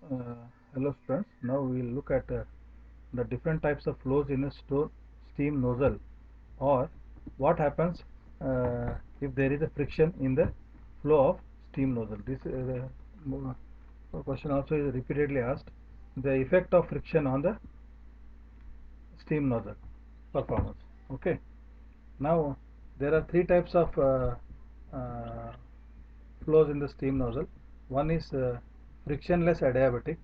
Hello students, now we will look at the different types of flows in a steam nozzle, or what happens if there is a friction in the flow of steam nozzle. This question also is repeatedly asked. The effect of friction on the steam nozzle performance. Okay. Now there are three types of uh, flows in the steam nozzle. One is frictionless adiabatic.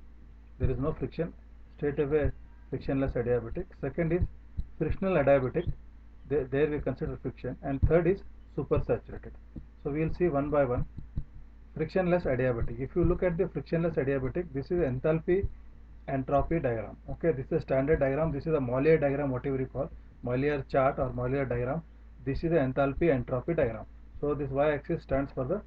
There is no friction, straight away frictionless adiabatic. Second is frictional adiabatic. There we consider friction. And third is supersaturated. So we will see one by one. Frictionless adiabatic. If you look at the frictionless adiabatic, this is enthalpy entropy diagram. Okay, this is a standard diagram. This is a Mollier diagram, whatever you call Mollier chart or Mollier diagram. This is the enthalpy entropy diagram. So this y-axis stands for the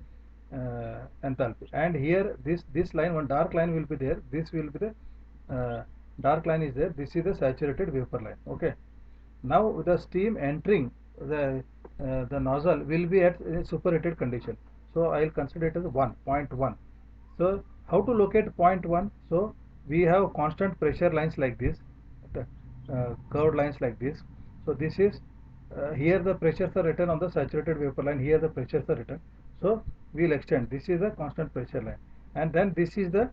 enthalpy, and here this line, one dark line will be there. This will be the dark line is there. This is the saturated vapor line. Okay. Now the steam entering the nozzle will be at superheated condition. So I will consider it as 1.1. So how to locate point 1? So we have constant pressure lines like this, curved lines like this. So this is here the pressures are written on the saturated vapor line. Here the pressures are written. So we will extend. This is the constant pressure line, and then this is the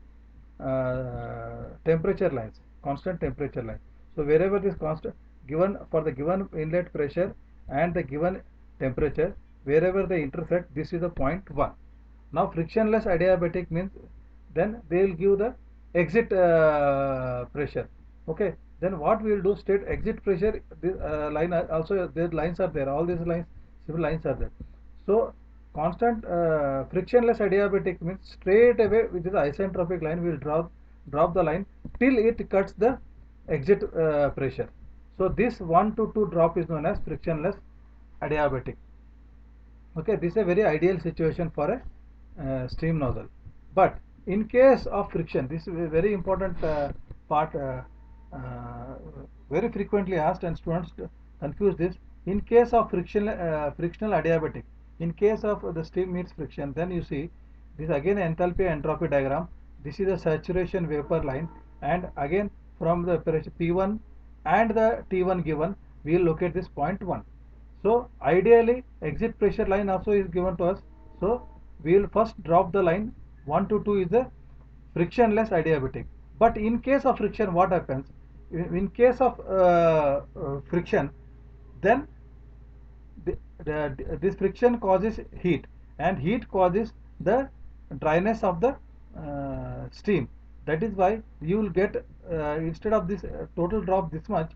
temperature lines, constant temperature line. So wherever this constant given for the given inlet pressure and the given temperature, wherever they intersect, this is the point 1. Now frictionless adiabatic means then they will give the exit pressure. Okay, then what we will do, state exit pressure. This line also, the lines are there, all these lines, civil lines are there. So constant frictionless adiabatic means straight away with this isentropic line we will drop the line till it cuts the exit pressure. So this 1 to 2 drop is known as frictionless adiabatic. Okay, this is a very ideal situation for a steam nozzle. But in case of friction, this is a very important part, uh, very frequently asked, and students confuse this. In case of frictional adiabatic, in case of the steam meets friction, then you see this again enthalpy entropy diagram. This is the saturation vapor line, and again from the pressure P1 and the T1 given, we will locate this point 1. So ideally exit pressure line also is given to us. So we will first drop the line 1 to 2 is the frictionless adiabatic. But in case of friction, what happens? In case of friction, then this friction causes heat, and heat causes the dryness of the steam. That is why you will get instead of this total drop this much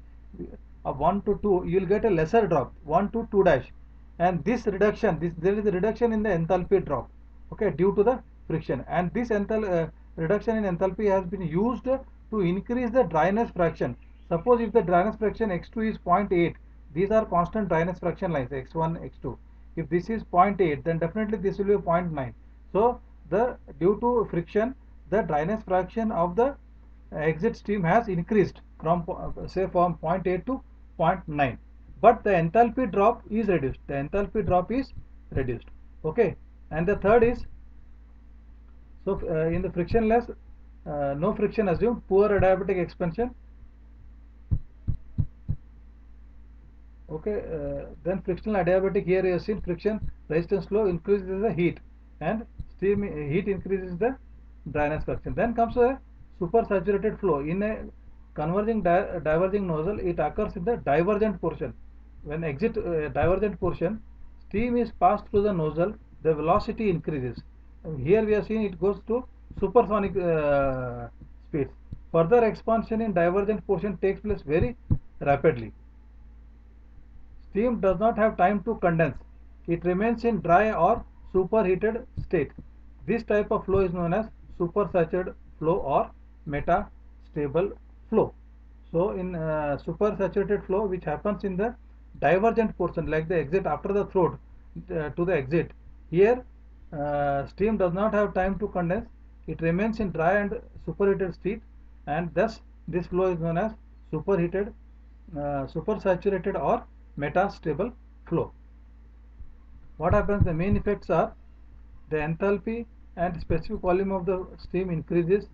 of 1 to 2, you will get a lesser drop 1 to 2 dash, and this reduction, this there is a reduction in the enthalpy drop. Okay, due to the friction, and this reduction in enthalpy has been used to increase the dryness fraction. Suppose if the dryness fraction x2 is 0.8, these are constant dryness fraction lines x1 x2. If this is 0.8, then definitely this will be 0.9. So the due to friction, the dryness fraction of the exit stream has increased from say from 0.8 to 0.9, but the enthalpy drop is reduced. The enthalpy drop is reduced. Okay, and the third is, so in the frictionless, no friction assumed, poor adiabatic expansion. Okay, then frictional adiabatic, here you have seen friction resistance flow increases the heat, and steam heat increases the dryness fraction. Then comes a supersaturated flow. In a converging diverging nozzle, it occurs in the divergent portion. When exit divergent portion, steam is passed through the nozzle, the velocity increases. Here we are seeing it goes to supersonic speeds. Further expansion in divergent portion takes place very rapidly. Steam does not have time to condense. It remains in dry or superheated state. This type of flow is known as supersaturated flow or metastable flow. So in supersaturated flow, which happens in the divergent portion, like the exit after the throat to the exit, here steam does not have time to condense. It remains in dry and superheated state, and thus this flow is known as superheated, supersaturated or metastable flow. What happens? The main effects are the enthalpy and specific volume of the steam increases,